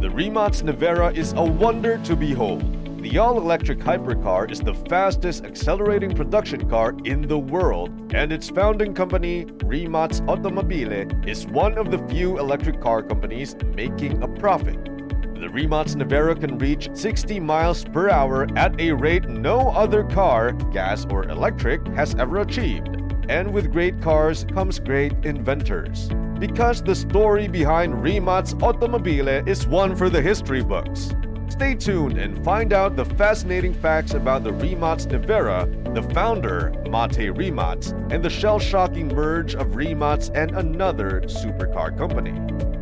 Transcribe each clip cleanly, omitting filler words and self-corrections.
The Rimac Nevera is a wonder to behold. The all-electric hypercar is the fastest accelerating production car in the world, and its founding company, Rimac Automobili, is one of the few electric car companies making a profit. The Rimac Nevera can reach 60 miles per hour at a rate no other car, gas or electric, has ever achieved. And with great cars comes great inventors. Because the story behind Rimac Automobili is one for the history books. Stay tuned and find out the fascinating facts about the Rimac Nevera, the founder, Mate Rimac, and the shell-shocking merge of Rimac and another supercar company.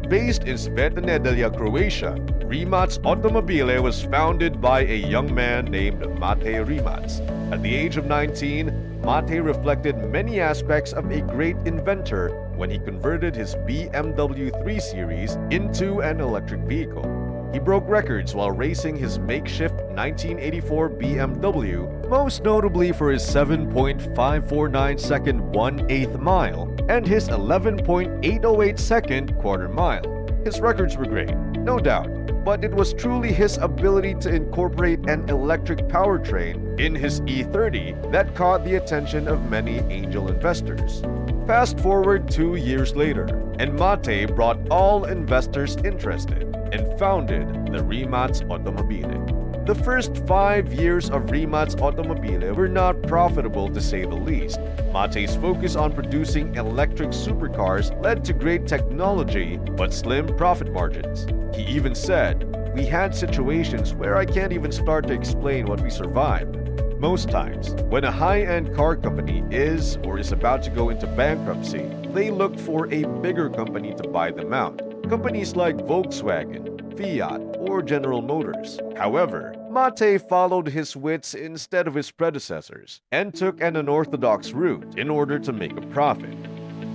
Based in Sveta Nedelja, Croatia, Rimac Automobili was founded by a young man named Mate Rimac. At the age of 19, Mate reflected many aspects of a great inventor when he converted his BMW 3 Series into an electric vehicle. He broke records while racing his makeshift 1984 BMW, most notably for his 7.549-second 1/8 mile and his 11.808-second quarter mile. His records were great, no doubt, but it was truly his ability to incorporate an electric powertrain in his E30 that caught the attention of many angel investors. Fast forward 2 years later, and Mate brought all investors interested and founded the Rimac Automobili. The first 5 years of Rimac Automobili were not profitable to say the least. Mate's focus on producing electric supercars led to great technology but slim profit margins. He even said, "We had situations where I can't even start to explain what we survived." Most times, when a high-end car company is or is about to go into bankruptcy, they look for a bigger company to buy them out. Companies like Volkswagen, Fiat, or General Motors. However, Mate followed his wits instead of his predecessors and took an unorthodox route in order to make a profit.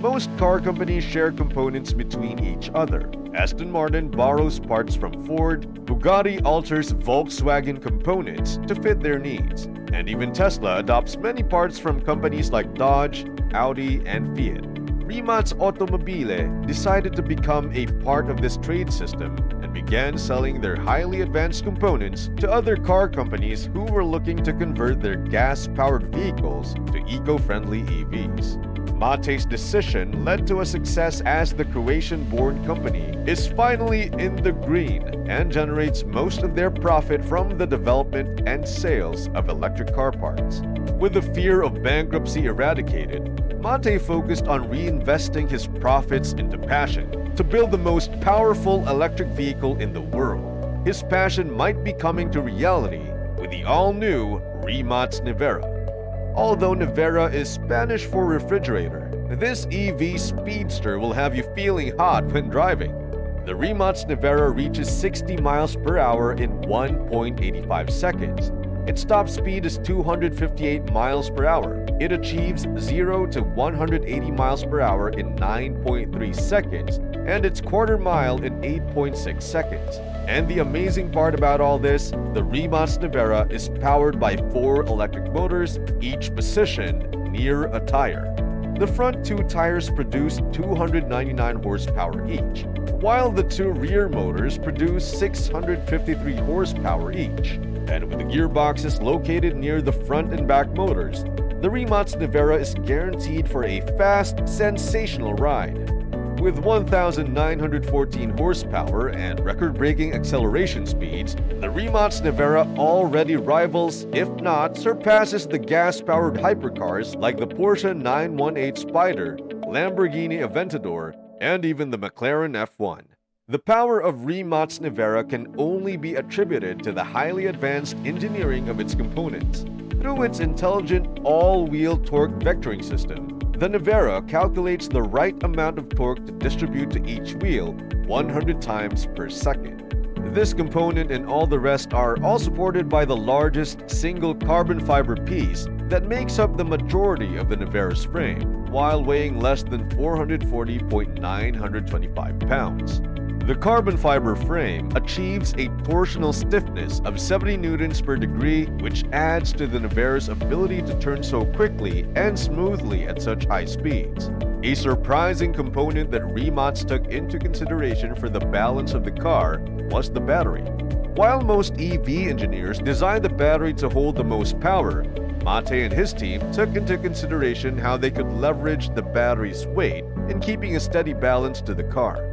Most car companies share components between each other. Aston Martin borrows parts from Ford, Bugatti alters Volkswagen components to fit their needs, and even Tesla adopts many parts from companies like Dodge, Audi, and Fiat. Rimac Automobili decided to become a part of this trade system and began selling their highly advanced components to other car companies who were looking to convert their gas-powered vehicles to eco-friendly EVs. Mate's decision led to a success as the Croatian-born company is finally in the green and generates most of their profit from the development and sales of electric car parts. With the fear of bankruptcy eradicated, Mate focused on reinvesting his profits into passion to build the most powerful electric vehicle in the world. His passion might be coming to reality with the all-new Rimac Nevera. Although Nevera is Spanish for refrigerator, this EV speedster will have you feeling hot when driving. The Rimac Nevera reaches 60 miles per hour in 1.85 seconds. Its top speed is 258 miles per hour. It achieves 0 to 180 miles per hour in 9.3 seconds and its quarter mile in 8.6 seconds. And the amazing part about all this, the Rimac Nevera is powered by 4 electric motors, each positioned near a tire. The front 2 tires produce 299 horsepower each, while the 2 rear motors produce 653 horsepower each. And with the gearboxes located near the front and back motors, the Rimac Nevera is guaranteed for a fast, sensational ride. With 1,914 horsepower and record-breaking acceleration speeds, the Rimac Nevera already rivals, if not surpasses, the gas-powered hypercars like the Porsche 918 Spider, Lamborghini Aventador, and even the McLaren F1. The power of Rimac Nevera can only be attributed to the highly advanced engineering of its components. Through its intelligent all-wheel torque vectoring system, the Nevera calculates the right amount of torque to distribute to each wheel 100 times per second. This component and all the rest are all supported by the largest single carbon fiber piece that makes up the majority of the Nevera's frame, while weighing less than 440.925 pounds. The carbon fiber frame achieves a torsional stiffness of 70 newtons per degree, which adds to the Nevera's ability to turn so quickly and smoothly at such high speeds. A surprising component that Rimac took into consideration for the balance of the car was the battery. While most EV engineers designed the battery to hold the most power, Mate and his team took into consideration how they could leverage the battery's weight in keeping a steady balance to the car.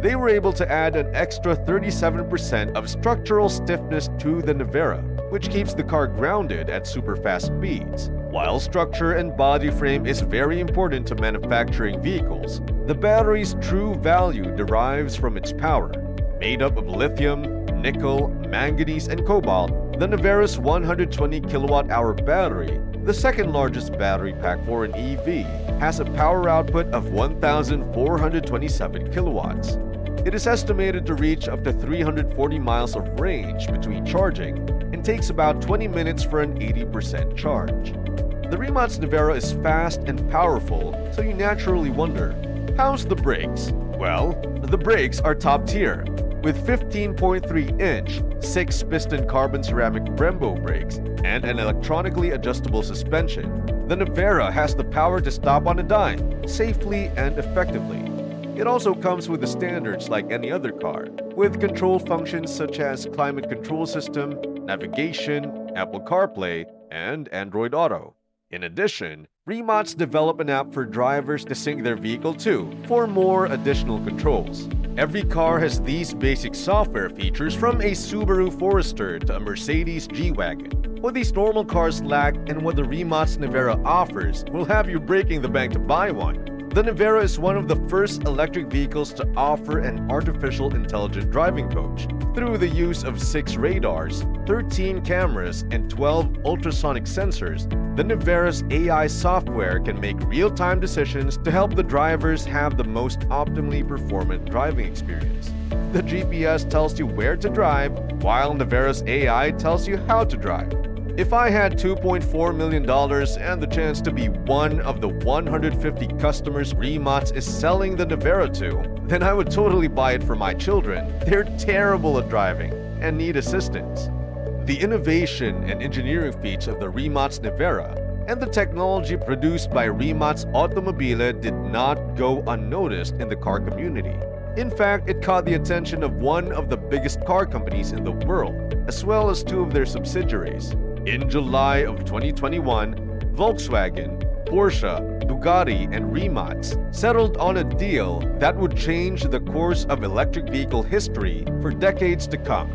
They were able to add an extra 37% of structural stiffness to the Nevera, which keeps the car grounded at super fast speeds. While structure and body frame is very important to manufacturing vehicles, the battery's true value derives from its power. Made up of lithium, nickel, manganese, and cobalt, the Nevera's 120 kilowatt-hour battery, the second largest battery pack for an EV, has a power output of 1,427 kilowatts. It is estimated to reach up to 340 miles of range between charging and takes about 20 minutes for an 80% charge. The Rimac Nevera is fast and powerful, so you naturally wonder, how's the brakes? Well, the brakes are top tier. With 15.3-inch, 6-piston carbon ceramic Brembo brakes and an electronically adjustable suspension, the Nevera has the power to stop on a dime, safely and effectively. It also comes with the standards like any other car, with control functions such as climate control system, navigation, Apple CarPlay, and Android Auto. In addition, Rimac developed an app for drivers to sync their vehicle to for more additional controls. Every car has these basic software features, from a Subaru Forester to a Mercedes G-Wagon. What these normal cars lack and what the Rimac Nevera offers will have you breaking the bank to buy one. The Nevera is one of the first electric vehicles to offer an artificial intelligent driving coach. Through the use of 6 radars, 13 cameras, and 12 ultrasonic sensors, the Nevera's AI software can make real-time decisions to help the drivers have the most optimally performant driving experience. The GPS tells you where to drive, while Nevera's AI tells you how to drive. If I had $2.4 million and the chance to be one of the 150 customers Rimac is selling the Nevera to, then I would totally buy it for my children. They're terrible at driving and need assistance. The innovation and engineering feats of the Rimac Nevera and the technology produced by Rimac Automobili did not go unnoticed in the car community. In fact, it caught the attention of one of the biggest car companies in the world, as well as 2 of their subsidiaries. In July of 2021, Volkswagen, Porsche, Bugatti, and Rimac settled on a deal that would change the course of electric vehicle history for decades to come.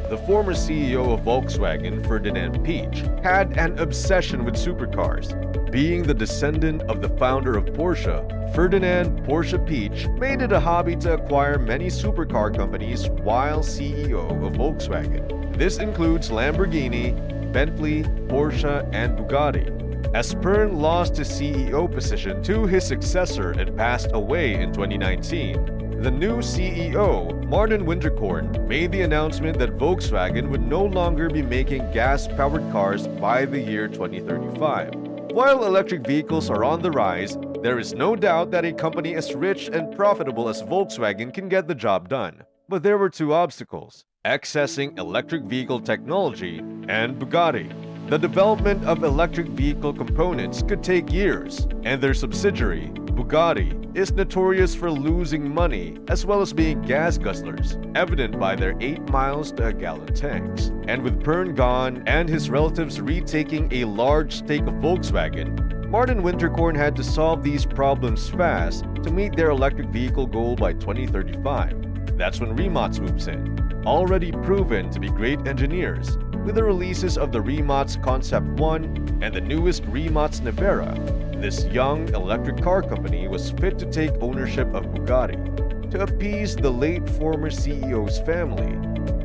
The former CEO of Volkswagen, Ferdinand Piëch, had an obsession with supercars. Being the descendant of the founder of Porsche, Ferdinand Porsche Piëch made it a hobby to acquire many supercar companies while CEO of Volkswagen. This includes Lamborghini, Bentley, Porsche, and Bugatti. As Pern lost his CEO position to his successor and passed away in 2019, the new CEO, Martin Winterkorn, made the announcement that Volkswagen would no longer be making gas-powered cars by the year 2035. While electric vehicles are on the rise, there is no doubt that a company as rich and profitable as Volkswagen can get the job done. But there were 2 obstacles: accessing electric vehicle technology and Bugatti. The development of electric vehicle components could take years, and their subsidiary, Bugatti, is notorious for losing money as well as being gas guzzlers, evident by their 8 miles to a gallon tanks. And with Pern gone and his relatives retaking a large stake of Volkswagen, Martin Winterkorn had to solve these problems fast to meet their electric vehicle goal by 2035. That's when Rimac moves in, already proven to be great engineers. With the releases of the Rimac Concept 1 and the newest Rimac Nevera, this young electric car company was fit to take ownership of Bugatti. To appease the late former CEO's family,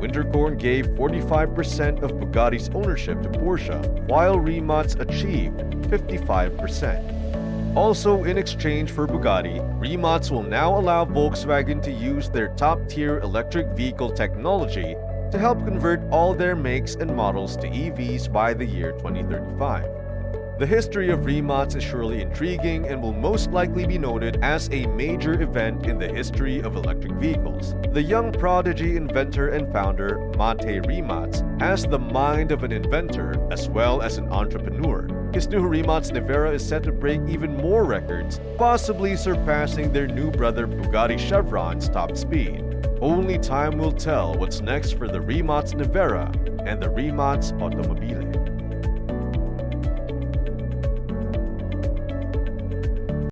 Winterkorn gave 45% of Bugatti's ownership to Porsche, while Rimac achieved 55%. Also, in exchange for Bugatti, Rimac will now allow Volkswagen to use their top-tier electric vehicle technology to help convert all their makes and models to EVs by the year 2035. The history of Rimac is surely intriguing and will most likely be noted as a major event in the history of electric vehicles. The young prodigy inventor and founder, Mate Rimac, has the mind of an inventor as well as an entrepreneur. His new Rimac Nevera is set to break even more records, possibly surpassing their new brother Bugatti Chevron's top speed. Only time will tell what's next for the Rimac Nevera and the Rimac Automobili.